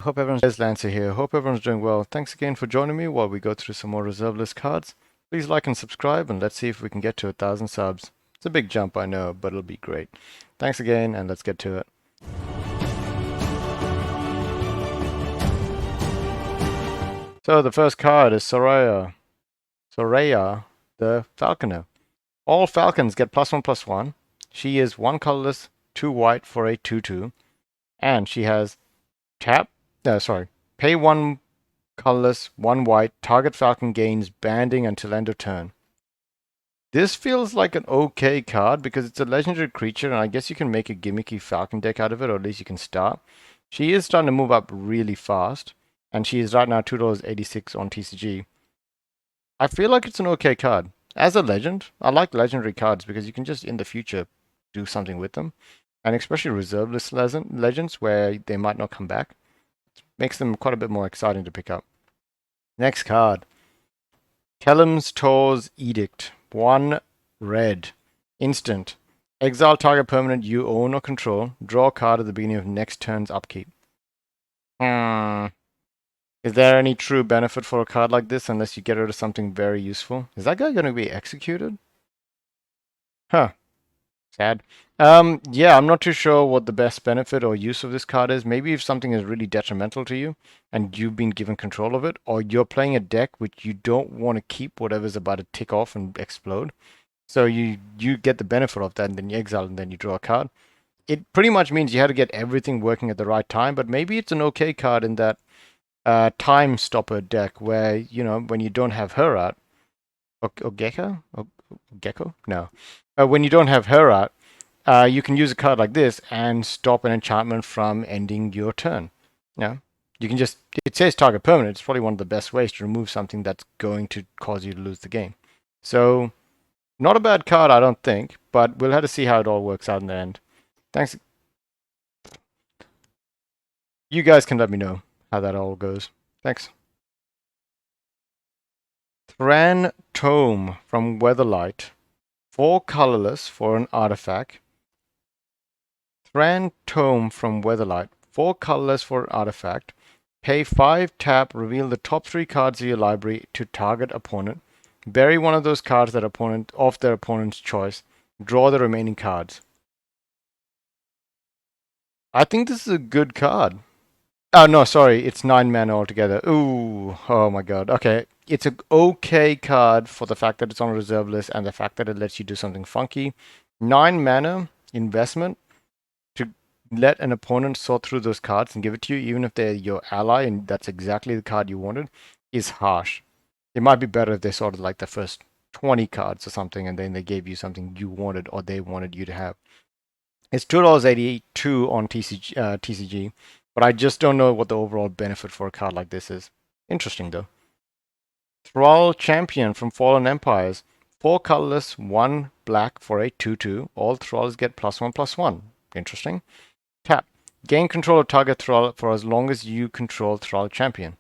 Hope everyone's Lancer here. Hope everyone's doing well. Thanks again for joining me while we go through some more reserve list cards. Please like and subscribe, and let's see if we can get to 1,000 subs. It's a big jump, I know, but it'll be great. Thanks again, and let's get to it. So the first card is Soraya. Soraya, the Falconer. All Falcons get +1/+1. She is 1 colorless, 2 white for a 2/2. And she has pay 1 colorless, 1 white, target Falcon gains banding until end of turn. This feels like an okay card because it's a legendary creature, and I guess you can make a gimmicky Falcon deck out of it, or at least you can start. She is starting to move up really fast, and she is right now $2.86 on TCG. I feel like it's an okay card. As a legend, I like legendary cards because you can just, in the future, do something with them. And especially reserve list legends where they might not come back. Makes them quite a bit more exciting to pick up. Next card. Kellums Toys Edict. 1 red. Instant. Exile target permanent you own or control. Draw a card at the beginning of next turn's upkeep. Is there any true benefit for a card like this unless you get rid of something very useful? Is that guy going to be executed? Huh. Sad. Yeah, I'm not too sure what the best benefit or use of this card is. Maybe if something is really detrimental to you and you've been given control of it, or you're playing a deck which you don't want to keep whatever's about to tick off and explode. So you get the benefit of that, and then you exile, and then you draw a card. It pretty much means you had to get everything working at the right time, but maybe it's an okay card in that time stopper deck where, you know, when you don't have her out, or Gecko? No. When you don't have her out, you can use a card like this and stop an enchantment from ending your turn. Yeah, you can just, it says target permanent. It's probably one of the best ways to remove something that's going to cause you to lose the game. So, not a bad card, I don't think, but we'll have to see how it all works out in the end. Thanks. You guys can let me know how that all goes. Thanks. Thran Tome from Weatherlight. 4 colorless for an artifact. Thran Tome from Weatherlight. 4 colorless for an artifact. Pay 5, tap, reveal the top 3 cards of your library to target opponent. Bury one of those cards of their opponent's choice. Draw the remaining cards. I think this is a good card. Oh, no, sorry. It's 9 mana altogether. Ooh, oh my god. Okay, it's an okay card for the fact that it's on a reserve list and the fact that it lets you do something funky. 9 mana investment to let an opponent sort through those cards and give it to you, even if they're your ally and that's exactly the card you wanted, is harsh. It might be better if they sorted like the first 20 cards or something and then they gave you something you wanted or they wanted you to have. It's $2.82 on TCG, but I just don't know what the overall benefit for a card like this is. Interesting though. Thrall Champion from Fallen Empires. 4 colorless, 1 black for a 2/2. All Thralls get +1/+1. Interesting. Tap. Gain control of target Thrall for as long as you control Thrall Champion.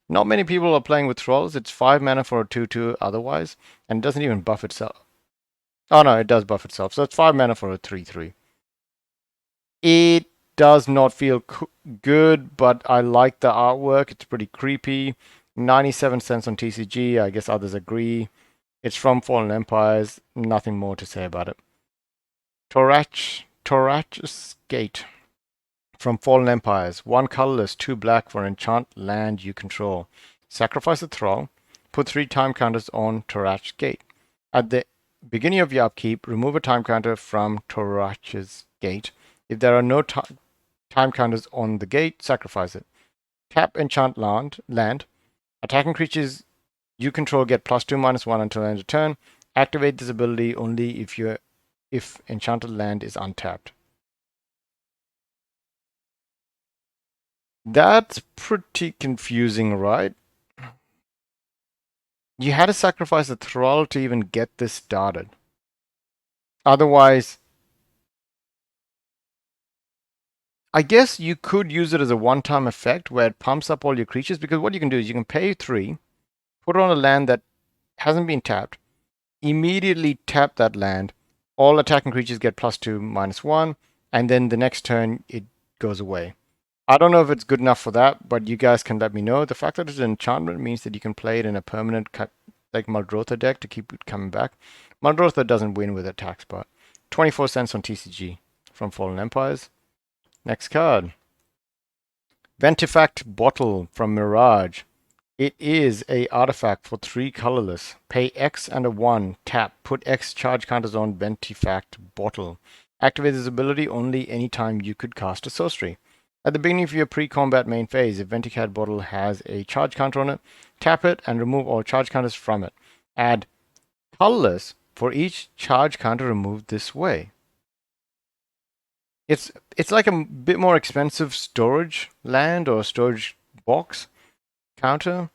Not many people are playing with Thralls. It's 5 mana for a 2/2 otherwise, and it doesn't even buff itself. Oh no, it does buff itself. So it's 5 mana for a 3/3. It does not feel good, but I like the artwork. It's pretty creepy. 97 cents on TCG. I guess others agree. It's from Fallen Empires. Nothing more to say about it. Torras Gate from Fallen Empires. 1 colorless, 2 black for enchant land you control. Sacrifice a Thrall. Put 3 time counters on Torras Gate. At the beginning of your upkeep, remove a time counter from Torras Gate. If there are no time counters on the gate, sacrifice it. Tap enchant land. Attacking creatures you control get +2/-1 until end of turn. Activate this ability only if enchanted land is untapped. That's pretty confusing, right? You had to sacrifice a Thrall to even get this started. Otherwise, I guess you could use it as a one-time effect where it pumps up all your creatures, because what you can do is you can pay 3, put it on a land that hasn't been tapped, immediately tap that land, all attacking creatures get +2/-1, and then the next turn it goes away. I don't know if it's good enough for that, but you guys can let me know. The fact that it's an enchantment means that you can play it in a permanent like Muldrotha deck to keep it coming back. Muldrotha doesn't win with attacks, but 24 cents on TCG from Fallen Empires. Next card. Ventifact Bottle from Mirage. It is a artifact for 3 colorless. Pay X and a 1. Tap. Put X charge counters on Ventifact Bottle. Activate this ability only anytime you could cast a sorcery. At the beginning of your pre-combat main phase, if Ventifact Bottle has a charge counter on it, tap it and remove all charge counters from it. Add colorless for each charge counter removed this way. It's like a bit more expensive storage land or storage box counter.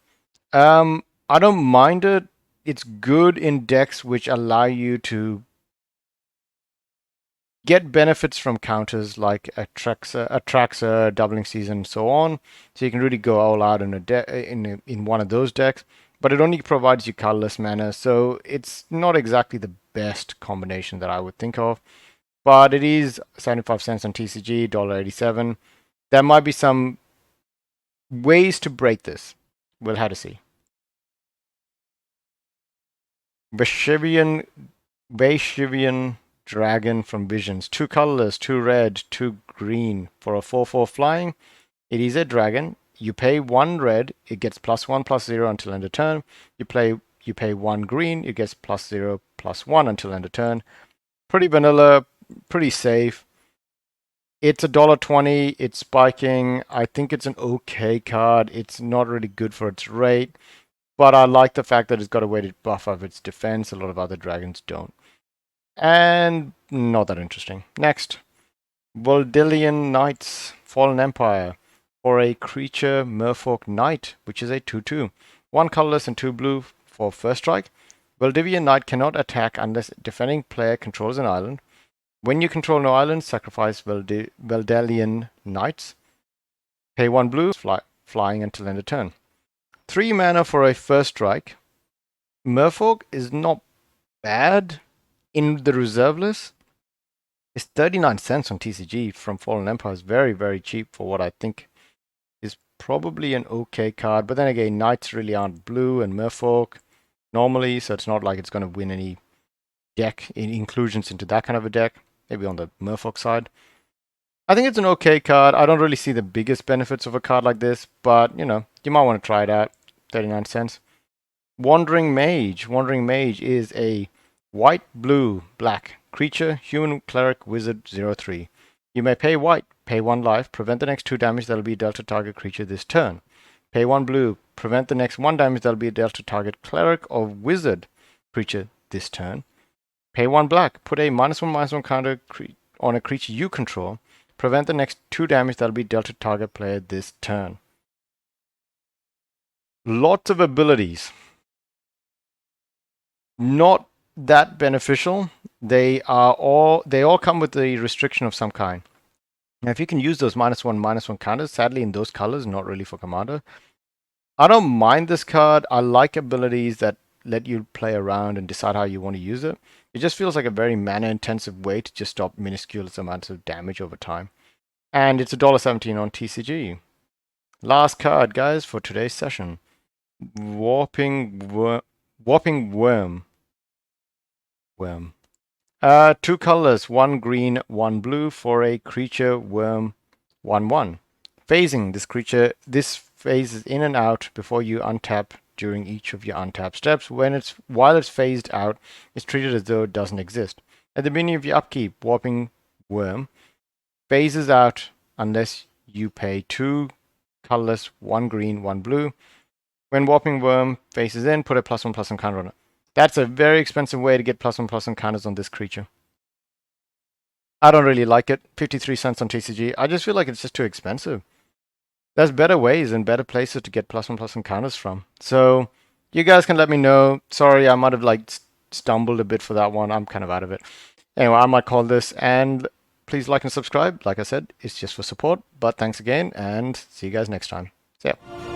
I don't mind it. It's good in decks which allow you to get benefits from counters like Atraxa, Doubling Season, and so on. So you can really go all out in in one of those decks. But it only provides you colorless mana, so it's not exactly the best combination that I would think of. But it is 75 cents on TCG, $1.87. There might be some ways to break this. We'll have to see. Vashivian Dragon from Visions. 2 colorless, 2 red, 2 green for a 4/4 flying. It is a dragon. You pay 1 red, it gets +1/+0 until end of turn. You pay 1 green, it gets +0/+1 until end of turn. Pretty vanilla, pretty safe. It's $1.20. It's spiking. I think it's an okay card. It's not really good for its rate, but I like the fact that it's got a way to buff up its defense. A lot of other dragons don't. And not that interesting. Next, Voldilian Knights, Fallen Empire. For a creature Merfolk Knight, which is a 2/2. 1 colorless and 2 blue for first strike. Voldilian Knight cannot attack unless defending player controls an island. When you control no islands, sacrifice Veldalian Knights. Pay 1 blue, flying until end of turn. 3 mana for a first strike. Merfolk is not bad in the reserve list. It's 39 cents on TCG from Fallen Empire. Is very, very cheap for what I think is probably an okay card. But then again, Knights really aren't blue and Merfolk normally, so it's not like it's going to win any deck inclusions into that kind of a deck. Maybe on the Merfolk side. I think it's an okay card. I don't really see the biggest benefits of a card like this, but you know, you might want to try it out. 39 cents. Wandering Mage. Wandering Mage is a white, blue, black creature, human, cleric, wizard, 0/3. You may pay white, pay 1 life, prevent the next 2 damage that will be dealt to target creature this turn. Pay 1 blue, prevent the next 1 damage that will be dealt to target cleric or wizard creature this turn. Pay 1 black, put a -1/-1 counter on a creature you control. Prevent the next 2 damage that will be dealt to target player this turn. Lots of abilities. Not that beneficial. They all come with a restriction of some kind. Now, if you can use those -1/-1 counters, sadly in those colors, not really for Commander. I don't mind this card. I like abilities that let you play around and decide how you want to use it. It just feels like a very mana-intensive way to just stop minuscule amounts of damage over time. And it's $1.17 on TCG. Last card, guys, for today's session. Warping Worm. 2 colors, 1 green, 1 blue for a creature worm 1/1. Phasing this phases in and out before you untap during each of your untap steps. While it's phased out, it's treated as though it doesn't exist. At the beginning of your upkeep, Warping Worm phases out unless you pay 2 colorless, 1 green, 1 blue. When Warping Worm phases in, put a +1/+1 counter on it. That's a very expensive way to get +1/+1 counters on this creature. I don't really like it. 53 cents on TCG. I just feel like it's just too expensive. There's better ways and better places to get +1/+1 counters from. So you guys can let me know. Sorry, I might have stumbled a bit for that one. I'm kind of out of it. Anyway, I might call this, and please like and subscribe. Like I said, it's just for support. But thanks again, and see you guys next time. See ya.